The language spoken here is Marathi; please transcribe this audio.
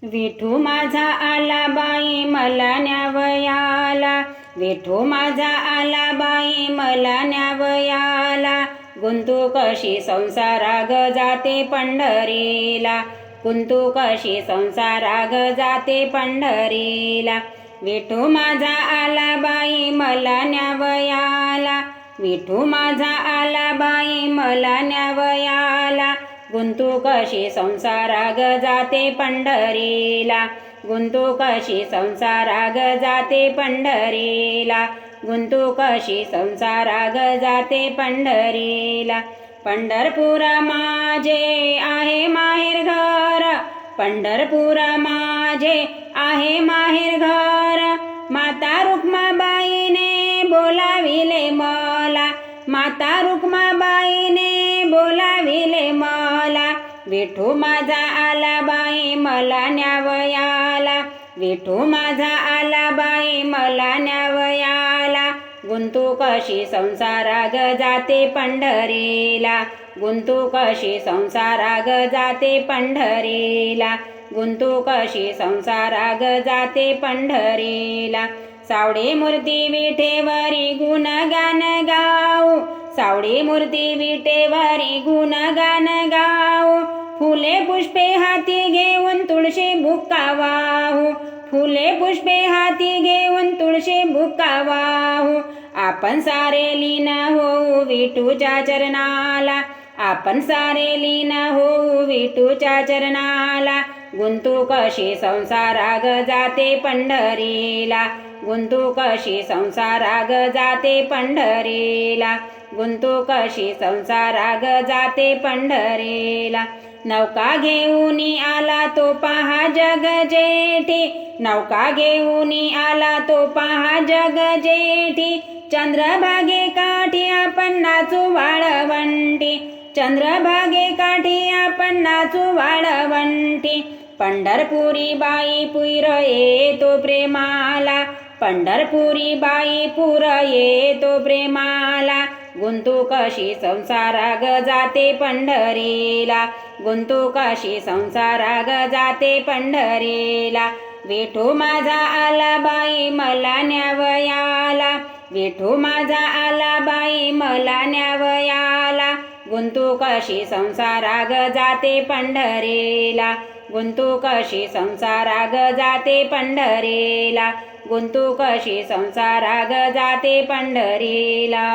विठू माझा आला बाई मला न्यावयाला, विठू माझा आला बाई मला न्यावयाला, गुंतू कशी संसाराग जाते पंढरीला, गुंतू कशी संसाराग जाते पंढरीला. विठू माझा आला बाई मला न्यावयाला, विठू माझा आला बाई मला न्यावयाला, गुंतू कशी संसाराग जाते पंढरीला, गुंतू कशी संसाराग जाते पंढरीला, गुंतू कशी संसाराग जाते पंढरीला. पंढरपूर माझे आहे माहेर घर, पंढरपूर माझे आहे माहेर घर, माता रुक्माबाईने बोलाविले मला, माता रुक्माबाईने बोलाविले मला. विठू माझा आला बाई मला न्यावयाला, विठू माझा आला बाई मला न्यावयाला, गुंतू कशी संसाराग जाते पंढरीला, गुंतू कशी संसाराग जाते पंढरीला, गुंतू कशी संसाराग जाते पंढरीला. सावडी मूर्ती विठेवरी गुणगान गाऊ, सावडी मूर्ती विठेवरी गुणगान गाऊ, फुले पुष्पे हाती घेऊन तुळशी बुक्का वाहू, फुले पुष्पे हाती घेऊन तुळशी बुक्का वाहू. आपण सारे लीन होऊ विठूच्या चरणाला, आपण सारे लीन होऊ विठूच्या चरणाला, गुंतू कशी संसाराग जाते पंढरीला, गुंतू कशी संसाराग जाते पंढरीला, गुंतू कशी संसाराग जाते पंढरीला. नौका घेऊन आला तो पहा जग जेठी, नौका घेऊन आला तो पहा जग जेठी, चंद्रभागे काठी आपण नाचू वाळवंटी, चंद्रभागे काठी आपण नाचू वाळवंटी. पंढरपुरी बाई पुर येतो प्रेमाला, पंढरपुरी बाई पुर येतो प्रेमाला, गुंतू कशी संसाराग जाते पंढरीला, गुंतू कशी संसाराग जाते पंढरीला. विठू माझा आला बाई मला न्यावयाला, विठू माझा आला बाई मला न्यावयाला, गुंतू कशी संसाराग जाते पंढरीला, गुंतू कशी संसाराग जाते पंढरीला, गुंतू कशी संसाराग जाते पंढरीला.